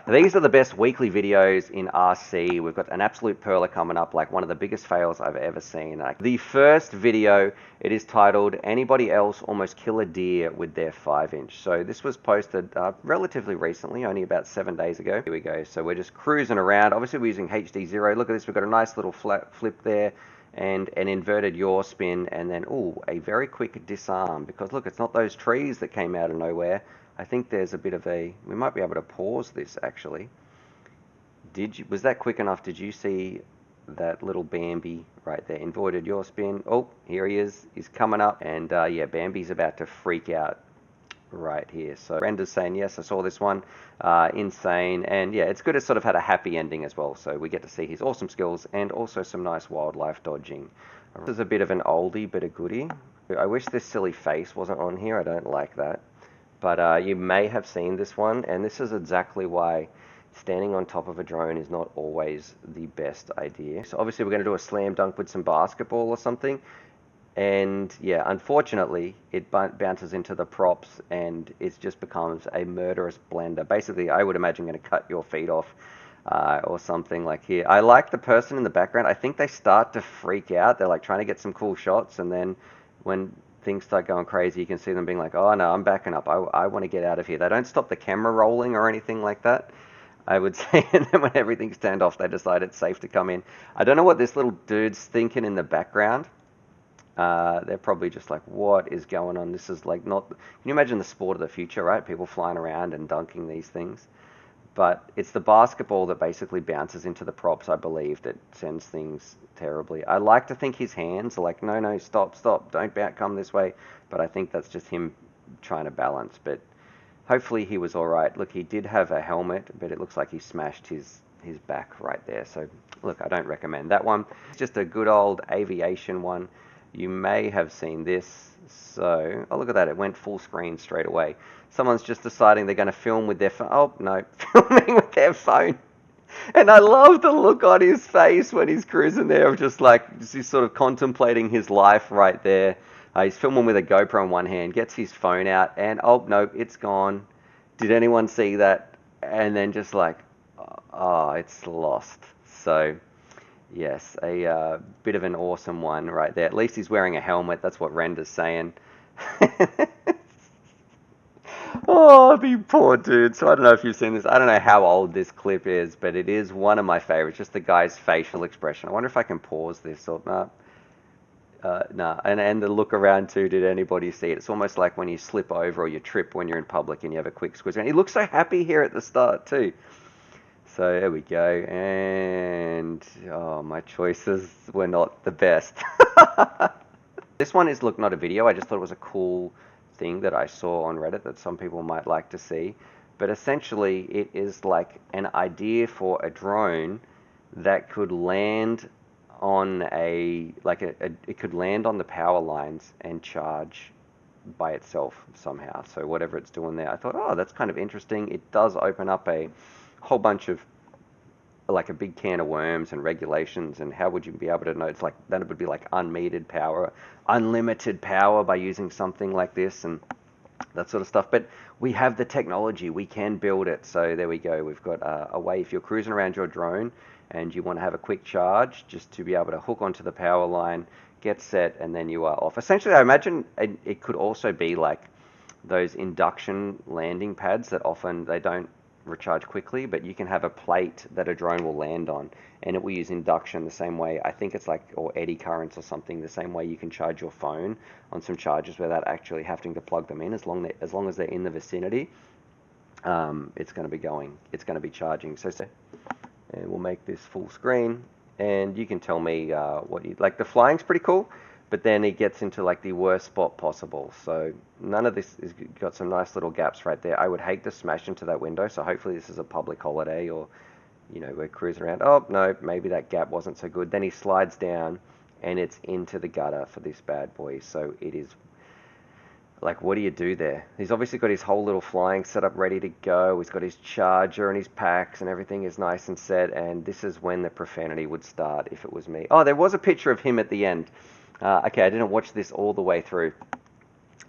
These are the best weekly videos in RC. We've got an absolute perler coming up, like one of the biggest fails I've ever seen. Like the first video, it is titled, "Anybody else almost kill a deer with their 5-inch?" So this was posted relatively recently, only about 7 days ago. Here we go. So we're just cruising around. Obviously we're using HD0. Look at this, we've got a nice little flat flip there and an inverted yaw spin, and then, ooh, a very quick disarm, because look, it's not those trees that came out of nowhere. I think there's a bit of a, we might be able to pause this actually. Was that quick enough? Did you see that little Bambi right there? Inverted yaw spin. Oh, here he is. He's coming up, and yeah, Bambi's about to freak out right here. So Brenda's saying, yes, I saw this one. Insane. And yeah, it's good it sort of had a happy ending as well. So we get to see his awesome skills and also some nice wildlife dodging. This is a bit of an oldie, but a goodie. I wish this silly face wasn't on here. I don't like that. But you may have seen this one, and this is exactly why standing on top of a drone is not always the best idea. So obviously we're going to do a slam dunk with some basketball or something. And yeah, unfortunately, it bounces into the props and it just becomes a murderous blender. Basically, I would imagine going to cut your feet off or something like here. I like the person in the background. I think they start to freak out. They're like trying to get some cool shots, and then when things start going crazy, you can see them being like, oh no, I'm backing up. I want to get out of here. They don't stop the camera rolling or anything like that, I would say. And then when everything's turned off, they decide it's safe to come in. I don't know what this little dude's thinking in the background. They're probably just like, what is going on? This is like not, can you imagine the sport of the future, right? People flying around and dunking these things. But it's the basketball that basically bounces into the props, I believe, that sends things terribly. I like to think his hands are like, no, stop, don't come this way. But I think that's just him trying to balance. But hopefully he was all right. Look, he did have a helmet, but it looks like he smashed his back right there. So look, I don't recommend that one. It's just a good old aviation one. You may have seen this. So, oh, look at that. It went full screen straight away. Someone's just deciding they're going to film with their phone. Oh, no, filming with their phone. And I love the look on his face when he's cruising there, of just like, he's sort of contemplating his life right there. He's filming with a GoPro in one hand, gets his phone out, and oh, no, it's gone. Did anyone see that? And then just like, oh, it's lost. So, yes, a bit of an awesome one right there. At least he's wearing a helmet. That's what Render's saying. Oh, the poor dude. So I don't know if you've seen this. I don't know how old this clip is, but it is one of my favorites. Just the guy's facial expression. I wonder if I can pause this or not. No. And the look around too, did anybody see it? It's almost like when you slip over or you trip when you're in public and you have a quick squeeze. And he looks so happy here at the start too. So there we go. And oh, my choices were not the best. This one is, look, not a video. I just thought it was a cool thing that I saw on Reddit that some people might like to see. But essentially, it is like an idea for a drone that could land on it could land on the power lines and charge by itself somehow. So whatever it's doing there, I thought, oh, that's kind of interesting. It does open up a whole bunch of, like, a big can of worms and regulations, and how would you be able to know? It's like, then it would be like unmetered power, unlimited power by using something like this and that sort of stuff. But we have the technology, we can build it. So there we go. We've got a way, if you're cruising around your drone and you want to have a quick charge, just to be able to hook onto the power line, get set, and then you are off. Essentially, I imagine it could also be like those induction landing pads that often they don't recharge quickly, but you can have a plate that a drone will land on, and it will use induction the same way. I think it's like, or eddy currents or something, the same way you can charge your phone on some chargers without actually having to plug them in. As long as they're in the vicinity, it's going to be going. It's going to be charging. So, and we'll make this full screen, and you can tell me what you like. The flying's pretty cool, but then it gets into like the worst spot possible. So none of this is got some nice little gaps right there. I would hate to smash into that window. So hopefully this is a public holiday, or, you know, we're cruising around. Oh, no, maybe that gap wasn't so good. Then he slides down and it's into the gutter for this bad boy. So it is like, what do you do there? He's obviously got his whole little flying setup ready to go. He's got his charger and his packs and everything is nice and set. And this is when the profanity would start if it was me. Oh, there was a picture of him at the end. Okay, I didn't watch this all the way through.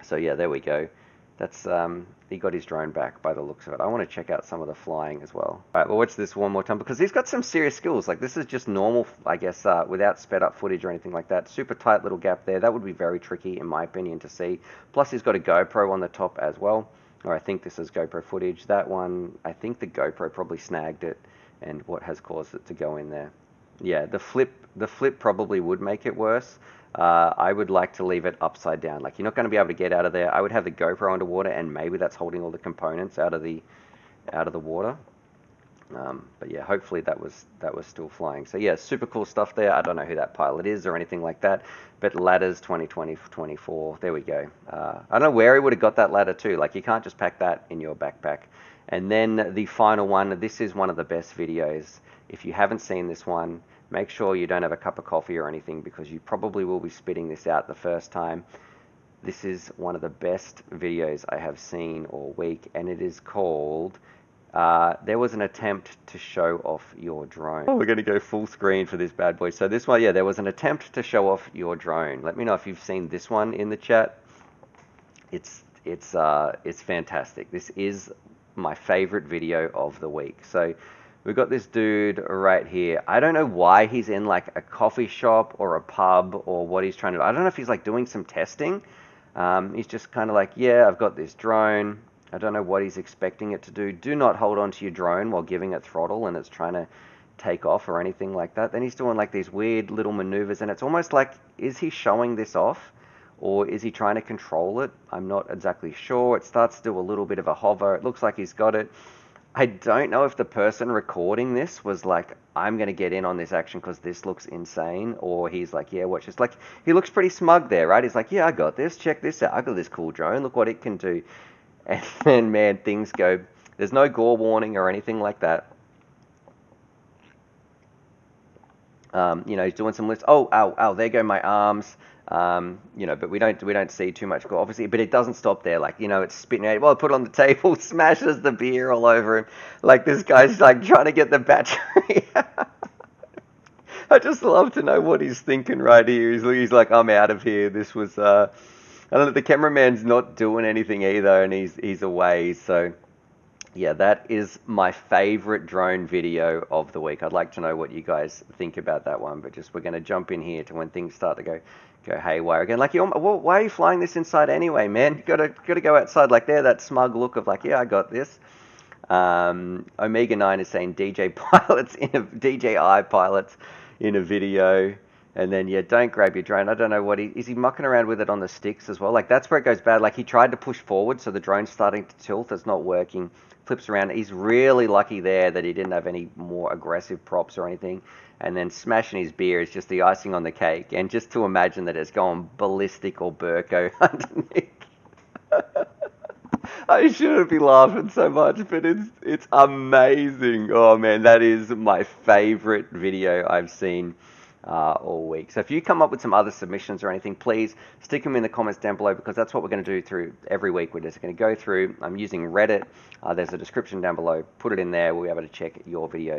So yeah, there we go. That's he got his drone back by the looks of it. I want to check out some of the flying as well. All right, well, watch this one more time because he's got some serious skills. Like this is just normal, I guess, without sped up footage or anything like that. Super tight little gap there. That would be very tricky, in my opinion, to see. Plus, he's got a GoPro on the top as well. Or I think this is GoPro footage. That one, I think the GoPro probably snagged it, and what has caused it to go in there. Yeah, the flip probably would make it worse. I would like to leave it upside down. Like you're not going to be able to get out of there. I would have the GoPro underwater, and maybe that's holding all the components out of the water. But yeah, hopefully that was still flying. So yeah, super cool stuff there. I don't know who that pilot is or anything like that. But ladders 2020-24. There we go. I don't know where he would have got that ladder too. Like you can't just pack that in your backpack. And then the final one. This is one of the best videos. If you haven't seen this one, make sure you don't have a cup of coffee or anything because you probably will be spitting this out the first time. This is one of the best videos I have seen all week, and it is called there was an attempt to show off your drone. Oh, we're going to go full screen for this bad boy. So this one, yeah, there was an attempt to show off your drone. Let me know if you've seen this one in the chat. It's fantastic. This is my favorite video of the week. So we've got this dude right here. I don't know why he's in like a coffee shop or a pub or what he's trying to do. I don't know if he's like doing some testing. He's just kind of like, yeah, I've got this drone. I don't know what he's expecting it to do. Do not hold on to your drone while giving it throttle and it's trying to take off or anything like that. Then he's doing like these weird little maneuvers, and it's almost like, is he showing this off or is he trying to control it? I'm not exactly sure. It starts to do a little bit of a hover. It looks like he's got it. I don't know if the person recording this was like, I'm going to get in on this action because this looks insane, or he's like, yeah, watch this. Like, he looks pretty smug there, right? He's like, yeah, I got this. Check this out. I got this cool drone. Look what it can do. And then, man, things go. There's no gore warning or anything like that. You know, he's doing some lifts. Oh, ow, ow, there go my arms. You know, but we don't see too much gore, obviously. But it doesn't stop there. Like, you know, it's spitting out. Well, put it on the table, smashes the beer all over him. Like, this guy's like trying to get the battery. I just love to know what he's thinking right here. He's like, I'm out of here. This was, I don't know, the cameraman's not doing anything either, and he's away. So, yeah, that is my favorite drone video of the week. I'd like to know what you guys think about that one, but just we're going to jump in here to when things start to go haywire again. Like, why are you flying this inside anyway, man? You gotta go outside. Like there, that smug look of like, yeah, I got this. Omega 9 is saying DJI pilots in a video. And then, yeah, don't grab your drone. I don't know what is he mucking around with it on the sticks as well? Like, that's where it goes bad. Like, he tried to push forward, so the drone's starting to tilt. It's not working. Flips around. He's really lucky there that he didn't have any more aggressive props or anything. And then smashing his beer is just the icing on the cake. And just to imagine that it's going ballistic or Burko underneath. I shouldn't be laughing so much, but it's amazing. Oh, man, that is my favorite video I've seen all week. So if you come up with some other submissions or anything, please stick them in the comments down below, because that's what we're going to do through every week. We're just going to go through. I'm using Reddit. There's a description down below. Put it in there. We'll be able to check your videos